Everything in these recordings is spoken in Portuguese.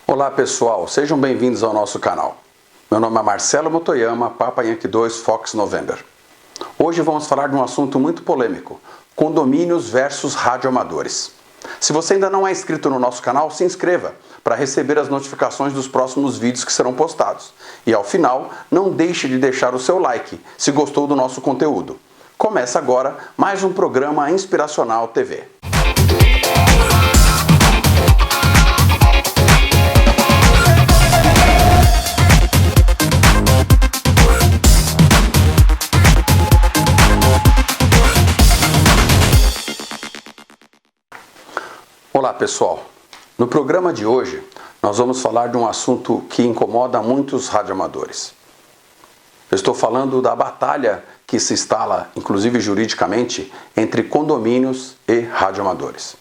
Olá pessoal, sejam bem-vindos ao nosso canal. Meu nome é Marcelo Motoyama, Papa Yankee 2 Fox November. Hoje vamos falar de um assunto muito polêmico, condomínios versus radioamadores. Se você ainda não é inscrito no nosso canal, se inscreva para receber as notificações dos próximos vídeos que serão postados. E ao final, não deixe de deixar o seu like se gostou do nosso conteúdo. Começa agora mais um programa Inspiracional TV. Olá pessoal, no programa de hoje nós vamos falar de um assunto que incomoda muitos radioamadores. Eu estou falando da batalha que se instala, inclusive juridicamente, entre condomínios e radioamadores.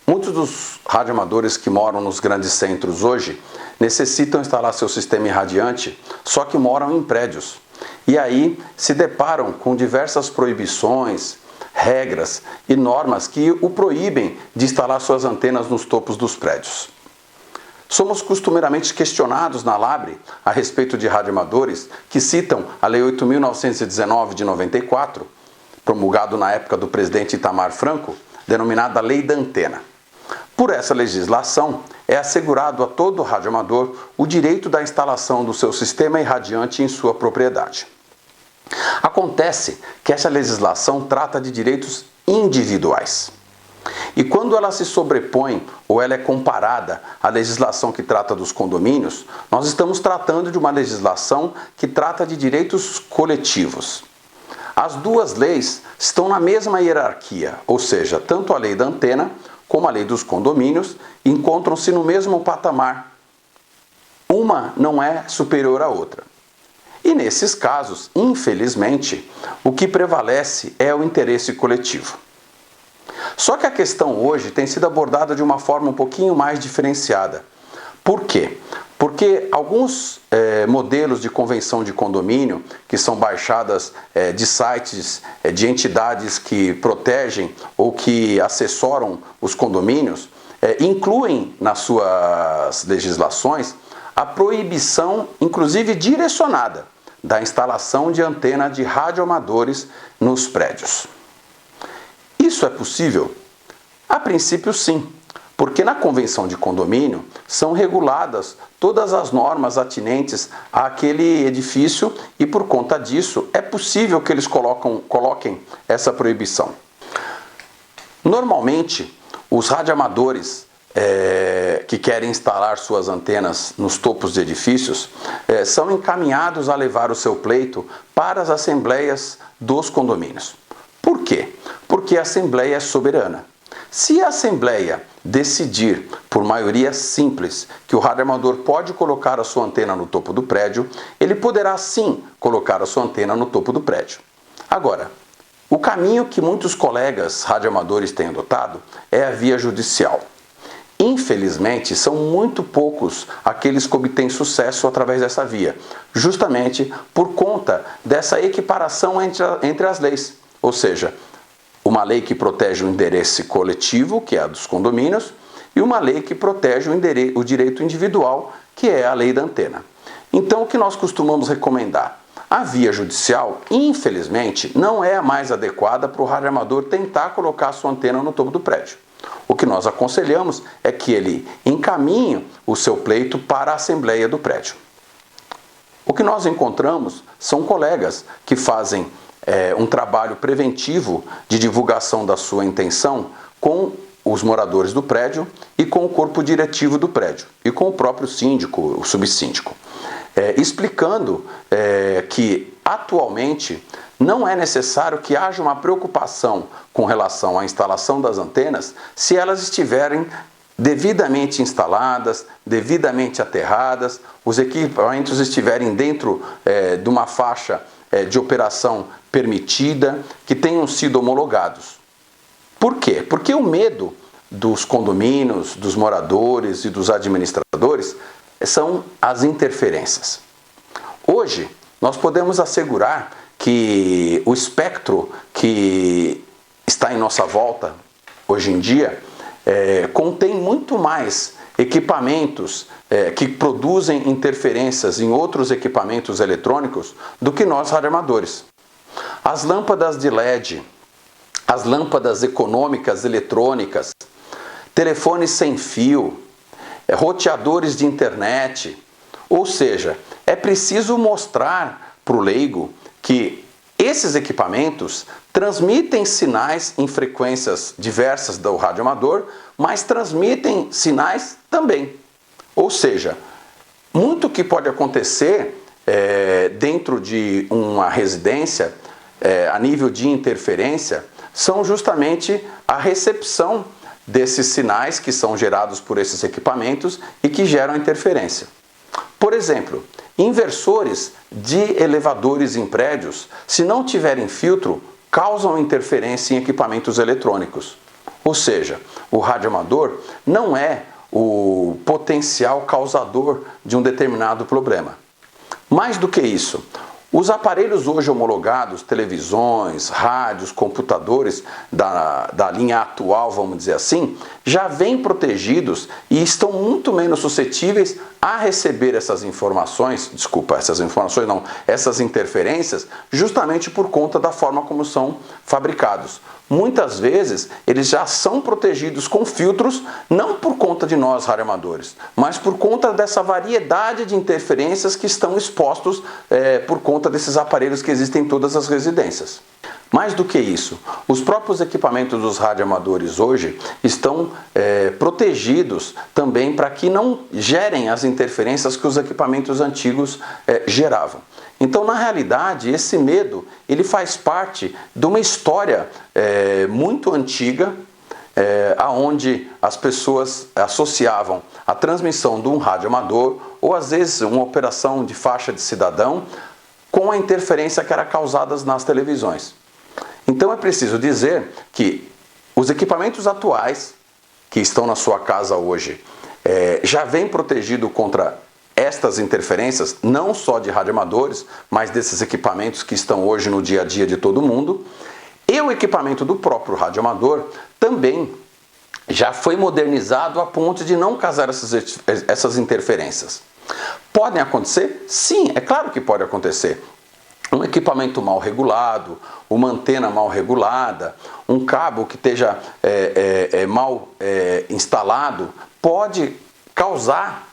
Muitos dos radioamadores que moram nos grandes centros hoje necessitam instalar seu sistema irradiante, só que moram em prédios. E aí se deparam com diversas proibições, regras e normas que o proíbem de instalar suas antenas nos topos dos prédios. Somos costumeiramente questionados na Labre a respeito de radioamadores que citam a Lei 8.919 de 94, promulgado na época do presidente Itamar Franco, denominada Lei da Antena. Por essa legislação, é assegurado a todo radioamador o direito da instalação do seu sistema irradiante em sua propriedade. Acontece que essa legislação trata de direitos individuais. E quando ela se sobrepõe ou ela é comparada à legislação que trata dos condomínios, nós estamos tratando de uma legislação que trata de direitos coletivos. As duas leis estão na mesma hierarquia, ou seja, tanto a lei da antena como a lei dos condomínios encontram-se no mesmo patamar. Uma não é superior à outra. E nesses casos, infelizmente, o que prevalece é o interesse coletivo. Só que a questão hoje tem sido abordada de uma forma um pouquinho mais diferenciada. Por quê? Porque alguns modelos de convenção de condomínio, que são baixadas de sites de entidades que protegem ou que assessoram os condomínios, incluem nas suas legislações a proibição, inclusive direcionada, da instalação de antena de radioamadores nos prédios. Isso é possível? A princípio, sim, porque na convenção de condomínio são reguladas todas as normas atinentes àquele edifício e, por conta disso, é possível que eles coloquem essa proibição. Normalmente, os radioamadores que querem instalar suas antenas nos topos de edifícios são encaminhados a levar o seu pleito para as assembleias dos condomínios. Por quê? Porque a assembleia é soberana. Se a assembleia decidir, por maioria simples, que o radioamador pode colocar a sua antena no topo do prédio, ele poderá sim colocar a sua antena no topo do prédio. Agora, o caminho que muitos colegas radioamadores têm adotado é a via judicial. Infelizmente, são muito poucos aqueles que obtêm sucesso através dessa via, justamente por conta dessa equiparação entre as leis, ou seja, uma lei que protege o interesse coletivo, que é a dos condomínios, e uma lei que protege o direito individual, que é a lei da antena. Então, o que nós costumamos recomendar? A via judicial, infelizmente, não é a mais adequada para o radioamador tentar colocar a sua antena no topo do prédio. O que nós aconselhamos é que ele encaminhe o seu pleito para a assembleia do prédio. O que nós encontramos são colegas que fazem um trabalho preventivo de divulgação da sua intenção com os moradores do prédio e com o corpo diretivo do prédio e com o próprio síndico, o subsíndico, explicando que atualmente não é necessário que haja uma preocupação com relação à instalação das antenas se elas estiverem devidamente instaladas, devidamente aterradas, os equipamentos estiverem dentro de uma faixa de operação permitida, que tenham sido homologados. Por quê? Porque o medo dos condomínios, dos moradores e dos administradores são as interferências. Hoje, nós podemos assegurar que o espectro que está em nossa volta, hoje em dia, contém muito mais equipamentos que produzem interferências em outros equipamentos eletrônicos do que nós radioamadores. As lâmpadas de LED, as lâmpadas econômicas eletrônicas, telefones sem fio, roteadores de internet. Ou seja, é preciso mostrar para o leigo que esses equipamentos transmitem sinais em frequências diversas do radioamador, mas transmitem sinais também. Ou seja, muito que pode acontecer dentro de uma residência, a nível de interferência, são justamente a recepção desses sinais que são gerados por esses equipamentos e que geram interferência. Por exemplo, inversores de elevadores em prédios, se não tiverem filtro, causam interferência em equipamentos eletrônicos. Ou seja, o radioamador não é o potencial causador de um determinado problema. Mais do que isso, os aparelhos hoje homologados, televisões, rádios, computadores da linha atual, vamos dizer assim, já vêm protegidos e estão muito menos suscetíveis a receber essas interferências, justamente por conta da forma como são fabricados. Muitas vezes eles já são protegidos com filtros, não por conta de nós radioamadores, mas por conta dessa variedade de interferências que estão expostos por conta desses aparelhos que existem em todas as residências. Mais do que isso, os próprios equipamentos dos radioamadores hoje estão protegidos também para que não gerem as interferências que os equipamentos antigos geravam. Então, na realidade, esse medo ele faz parte de uma história muito antiga, aonde as pessoas associavam a transmissão de um radioamador ou às vezes uma operação de faixa de cidadão com a interferência que era causada nas televisões. Então é preciso dizer que os equipamentos atuais que estão na sua casa hoje já vêm protegido contra estas interferências, não só de radioamadores, mas desses equipamentos que estão hoje no dia a dia de todo mundo. E o equipamento do próprio radioamador também já foi modernizado a ponto de não causar essas interferências. Podem acontecer? Sim, é claro que pode acontecer. Um equipamento mal regulado, uma antena mal regulada, um cabo que esteja mal instalado, pode causar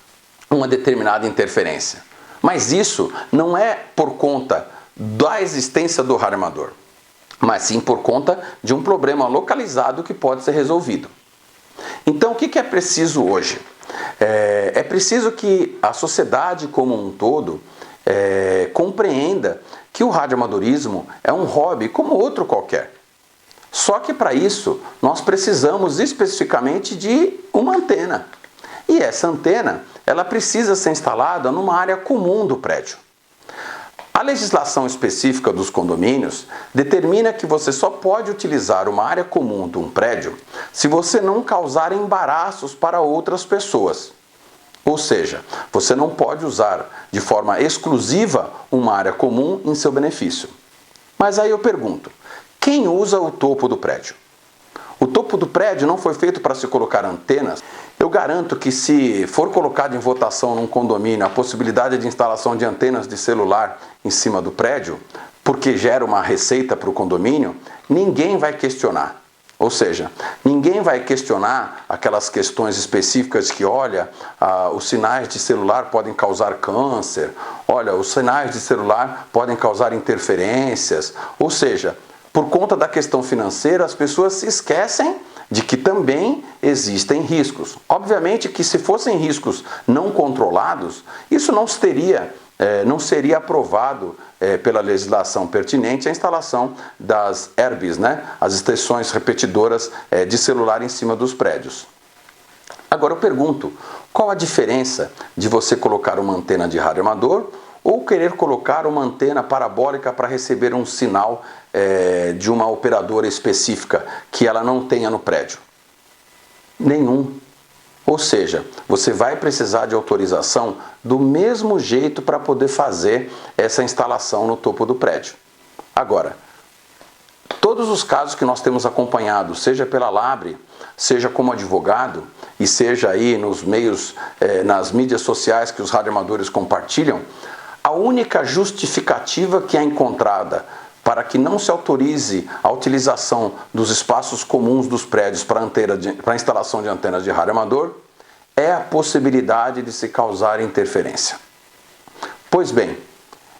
uma determinada interferência. Mas isso não é por conta da existência do radioamador, mas sim por conta de um problema localizado que pode ser resolvido. Então, o que é preciso hoje? É preciso que a sociedade como um todo compreenda que o radioamadorismo é um hobby como outro qualquer. Só que para isso nós precisamos especificamente de uma antena. E essa antena, ela precisa ser instalada numa área comum do prédio. A legislação específica dos condomínios determina que você só pode utilizar uma área comum de um prédio se você não causar embaraços para outras pessoas. Ou seja, você não pode usar de forma exclusiva uma área comum em seu benefício. Mas aí eu pergunto, quem usa o topo do prédio? O topo do prédio não foi feito para se colocar antenas. Eu garanto que se for colocado em votação num condomínio a possibilidade de instalação de antenas de celular em cima do prédio, porque gera uma receita para o condomínio, ninguém vai questionar. Ou seja, ninguém vai questionar aquelas questões específicas que, olha, os sinais de celular podem causar câncer, olha, os sinais de celular podem causar interferências. Ou seja, por conta da questão financeira, as pessoas se esquecem de que também existem riscos. Obviamente que se fossem riscos não controlados, isso não seria aprovado pela legislação pertinente a instalação das ERBs, as estações repetidoras de celular em cima dos prédios. Agora eu pergunto, qual a diferença de você colocar uma antena de radioamador ou querer colocar uma antena parabólica para receber um sinal de uma operadora específica que ela não tenha no prédio? Nenhum. Ou seja, você vai precisar de autorização do mesmo jeito para poder fazer essa instalação no topo do prédio. Agora, todos os casos que nós temos acompanhado, seja pela Labre, seja como advogado e seja aí nos meios, nas mídias sociais que os radioamadores compartilham, a única justificativa que é encontrada para que não se autorize a utilização dos espaços comuns dos prédios para a instalação de antenas de rádio amador é a possibilidade de se causar interferência. Pois bem,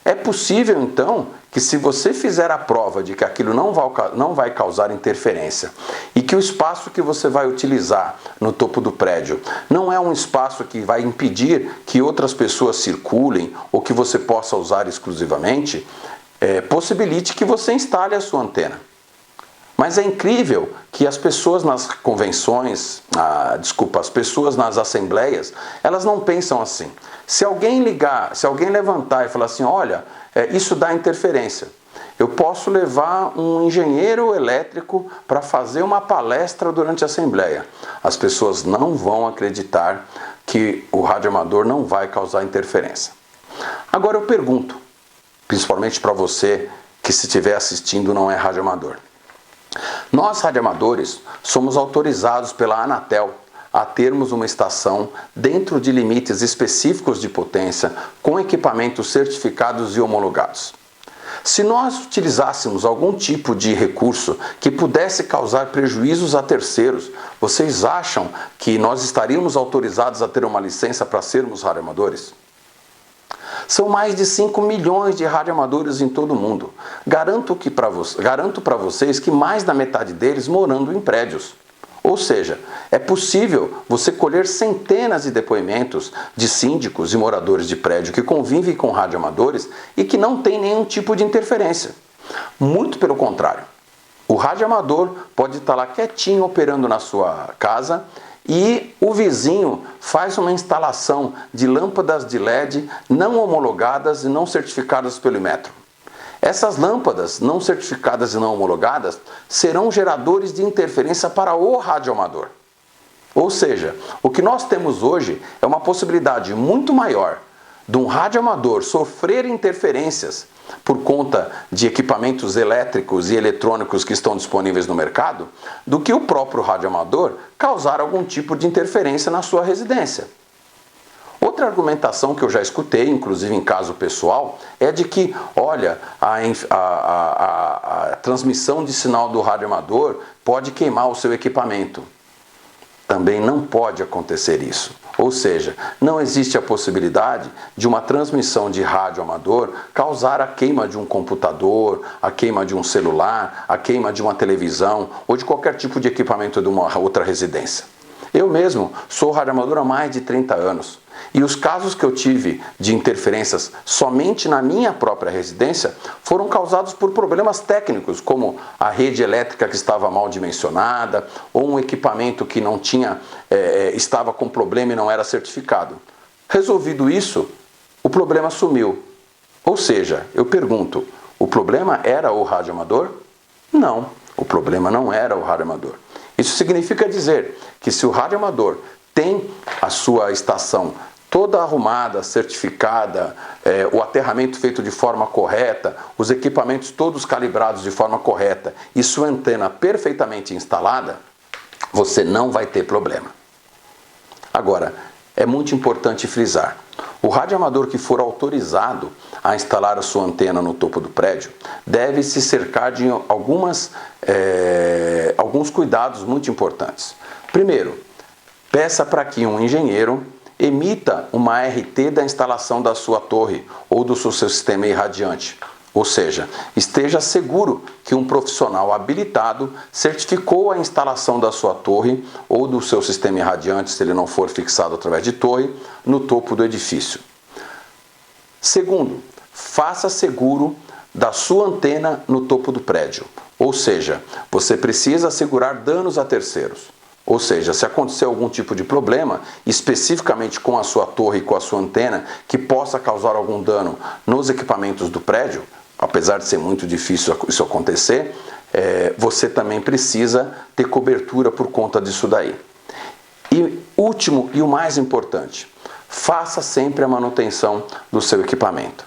é possível então que, se você fizer a prova de que aquilo não vai causar interferência e que o espaço que você vai utilizar no topo do prédio não é um espaço que vai impedir que outras pessoas circulem ou que você possa usar exclusivamente, possibilite que você instale a sua antena. Mas é incrível que as pessoas nas convenções, as pessoas nas assembleias, elas não pensam assim. Se alguém levantar e falar assim, olha, isso dá interferência, eu posso levar um engenheiro elétrico para fazer uma palestra durante a assembleia. As pessoas não vão acreditar que o radioamador não vai causar interferência. Agora eu pergunto, principalmente para você que, se estiver assistindo, não é radioamador. Nós, radioamadores, somos autorizados pela Anatel a termos uma estação dentro de limites específicos de potência, com equipamentos certificados e homologados. Se nós utilizássemos algum tipo de recurso que pudesse causar prejuízos a terceiros, vocês acham que nós estaríamos autorizados a ter uma licença para sermos radioamadores? São mais de 5 milhões de radioamadores em todo o mundo. Garanto para vocês que mais da metade deles morando em prédios. Ou seja, é possível você colher centenas de depoimentos de síndicos e moradores de prédio que convivem com radioamadores e que não têm nenhum tipo de interferência. Muito pelo contrário. O radioamador pode estar lá quietinho operando na sua casa e o vizinho faz uma instalação de lâmpadas de LED não homologadas e não certificadas pelo Inmetro. Essas lâmpadas não certificadas e não homologadas serão geradores de interferência para o radioamador. Ou seja, o que nós temos hoje é uma possibilidade muito maior de um radioamador sofrer interferências por conta de equipamentos elétricos e eletrônicos que estão disponíveis no mercado, do que o próprio radioamador causar algum tipo de interferência na sua residência. Outra argumentação que eu já escutei, inclusive em caso pessoal, é de que, olha, a transmissão de sinal do radioamador pode queimar o seu equipamento. Também não pode acontecer isso. Ou seja, não existe a possibilidade de uma transmissão de rádio amador causar a queima de um computador, a queima de um celular, a queima de uma televisão ou de qualquer tipo de equipamento de uma outra residência. Eu mesmo sou radioamador há mais de 30 anos. E os casos que eu tive de interferências somente na minha própria residência foram causados por problemas técnicos, como a rede elétrica que estava mal dimensionada, ou um equipamento que não estava com problema e não era certificado. Resolvido isso, o problema sumiu. Ou seja, eu pergunto, o problema era o radioamador? Não, o problema não era o radioamador. Isso significa dizer que, se o radioamador tem a sua estação toda arrumada, certificada, o aterramento feito de forma correta, os equipamentos todos calibrados de forma correta e sua antena perfeitamente instalada, você não vai ter problema. Agora, é muito importante frisar, o radioamador que for autorizado a instalar a sua antena no topo do prédio deve se cercar de alguns cuidados muito importantes. Primeiro, peça para que um engenheiro emita uma ART da instalação da sua torre ou do seu sistema irradiante. Ou seja, esteja seguro que um profissional habilitado certificou a instalação da sua torre ou do seu sistema irradiante, se ele não for fixado através de torre, no topo do edifício. Segundo, faça seguro da sua antena no topo do prédio. Ou seja, você precisa assegurar danos a terceiros. Ou seja, se acontecer algum tipo de problema, especificamente com a sua torre e com a sua antena, que possa causar algum dano nos equipamentos do prédio, apesar de ser muito difícil isso acontecer, você também precisa ter cobertura por conta disso daí. E último e o mais importante, faça sempre a manutenção do seu equipamento.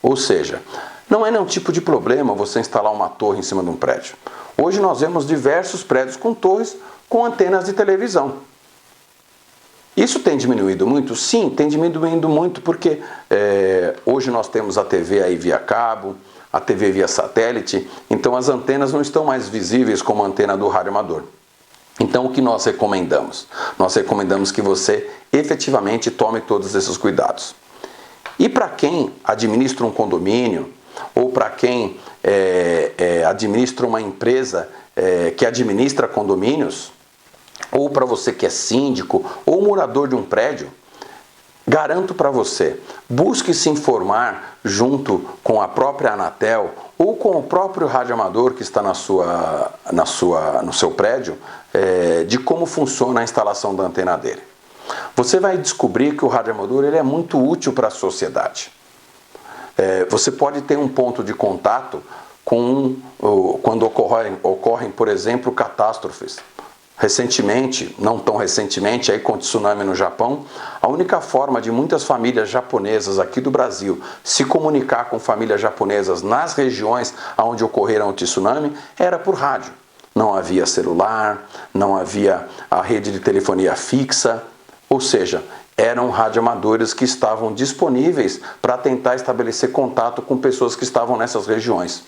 Ou seja, não é nenhum tipo de problema você instalar uma torre em cima de um prédio. Hoje nós vemos diversos prédios com torres com antenas de televisão. Isso tem diminuído muito? Sim, tem diminuído muito porque hoje nós temos a TV aí via cabo, a TV via satélite, então as antenas não estão mais visíveis como a antena do rádio amador. Então o que nós recomendamos? Nós recomendamos que você efetivamente tome todos esses cuidados. E para quem administra um condomínio, ou para quem administra uma empresa que administra condomínios, ou para você que é síndico ou morador de um prédio, garanto para você, busque se informar junto com a própria Anatel ou com o próprio radioamador que está no seu prédio, de como funciona a instalação da antena dele. Você vai descobrir que o radioamador ele é muito útil para a sociedade. Você pode ter um ponto de contato quando ocorrem, por exemplo, catástrofes. Recentemente, não tão recentemente, aí com o tsunami no Japão, a única forma de muitas famílias japonesas aqui do Brasil se comunicar com famílias japonesas nas regiões onde ocorreram o tsunami era por rádio. Não havia celular, não havia a rede de telefonia fixa, ou seja, eram radioamadores que estavam disponíveis para tentar estabelecer contato com pessoas que estavam nessas regiões.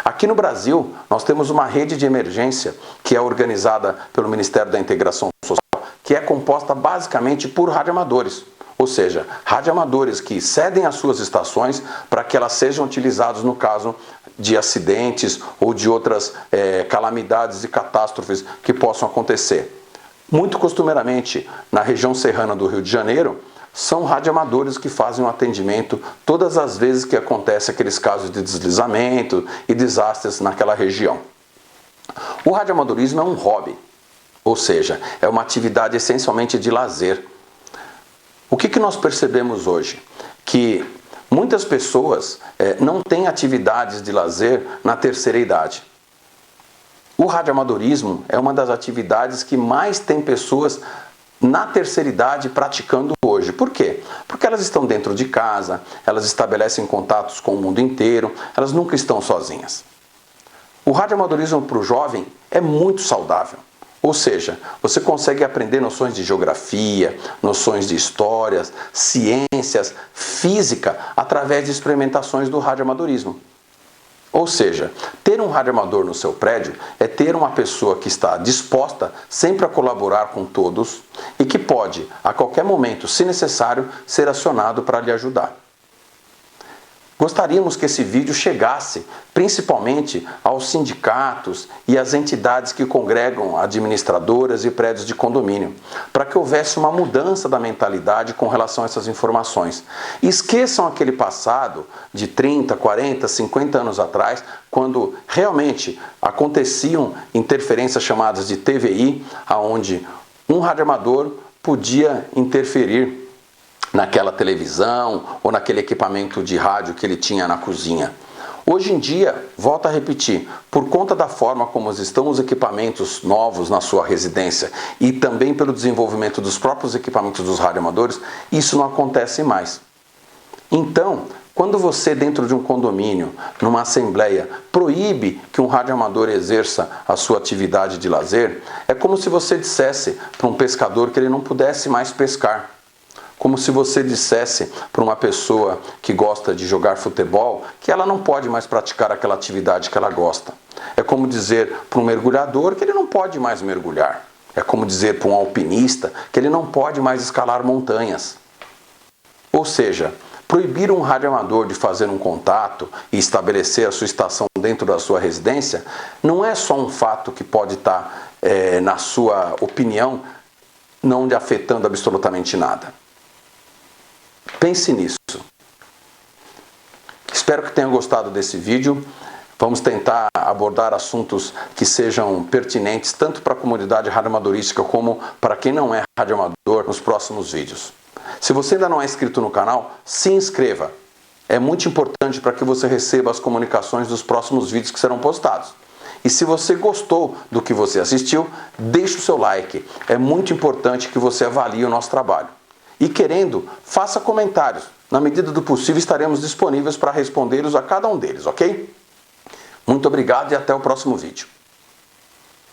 Aqui no Brasil, nós temos uma rede de emergência que é organizada pelo Ministério da Integração Social, que é composta basicamente por radioamadores. Ou seja, radioamadores que cedem as suas estações para que elas sejam utilizadas no caso de acidentes ou de outras calamidades e catástrofes que possam acontecer. Muito costumeiramente, na região serrana do Rio de Janeiro, são radioamadores que fazem o atendimento todas as vezes que acontece aqueles casos de deslizamento e desastres naquela região. O radioamadorismo é um hobby, ou seja, é uma atividade essencialmente de lazer. O que nós percebemos hoje? Que muitas pessoas não têm atividades de lazer na terceira idade. O radioamadorismo é uma das atividades que mais tem pessoas na terceira idade praticando hoje. Por quê? Porque elas estão dentro de casa, elas estabelecem contatos com o mundo inteiro, elas nunca estão sozinhas. O radioamadorismo para o jovem é muito saudável. Ou seja, você consegue aprender noções de geografia, noções de histórias, ciências, física, através de experimentações do radioamadorismo. Ou seja, ter um radioamador no seu prédio é ter uma pessoa que está disposta sempre a colaborar com todos e que pode, a qualquer momento, se necessário, ser acionado para lhe ajudar. Gostaríamos que esse vídeo chegasse principalmente aos sindicatos e às entidades que congregam administradoras e prédios de condomínio, para que houvesse uma mudança da mentalidade com relação a essas informações. E esqueçam aquele passado de 30, 40, 50 anos atrás, quando realmente aconteciam interferências chamadas de TVI, onde um radioamador podia interferir naquela televisão ou naquele equipamento de rádio que ele tinha na cozinha. Hoje em dia, volto a repetir, por conta da forma como estão os equipamentos novos na sua residência e também pelo desenvolvimento dos próprios equipamentos dos radioamadores, isso não acontece mais. Então, quando você dentro de um condomínio, numa assembleia, proíbe que um radioamador exerça a sua atividade de lazer, é como se você dissesse para um pescador que ele não pudesse mais pescar. Como se você dissesse para uma pessoa que gosta de jogar futebol que ela não pode mais praticar aquela atividade que ela gosta. É como dizer para um mergulhador que ele não pode mais mergulhar. É como dizer para um alpinista que ele não pode mais escalar montanhas. Ou seja, proibir um radioamador de fazer um contato e estabelecer a sua estação dentro da sua residência não é só um fato que pode estar, na sua opinião, não lhe afetando absolutamente nada. Pense nisso. Espero que tenham gostado desse vídeo. Vamos tentar abordar assuntos que sejam pertinentes tanto para a comunidade radioamadorística como para quem não é radioamador nos próximos vídeos. Se você ainda não é inscrito no canal, se inscreva. É muito importante para que você receba as comunicações dos próximos vídeos que serão postados. E se você gostou do que você assistiu, deixe o seu like. É muito importante que você avalie o nosso trabalho. E querendo, faça comentários. Na medida do possível, estaremos disponíveis para respondê-los a cada um deles, ok? Muito obrigado e até o próximo vídeo.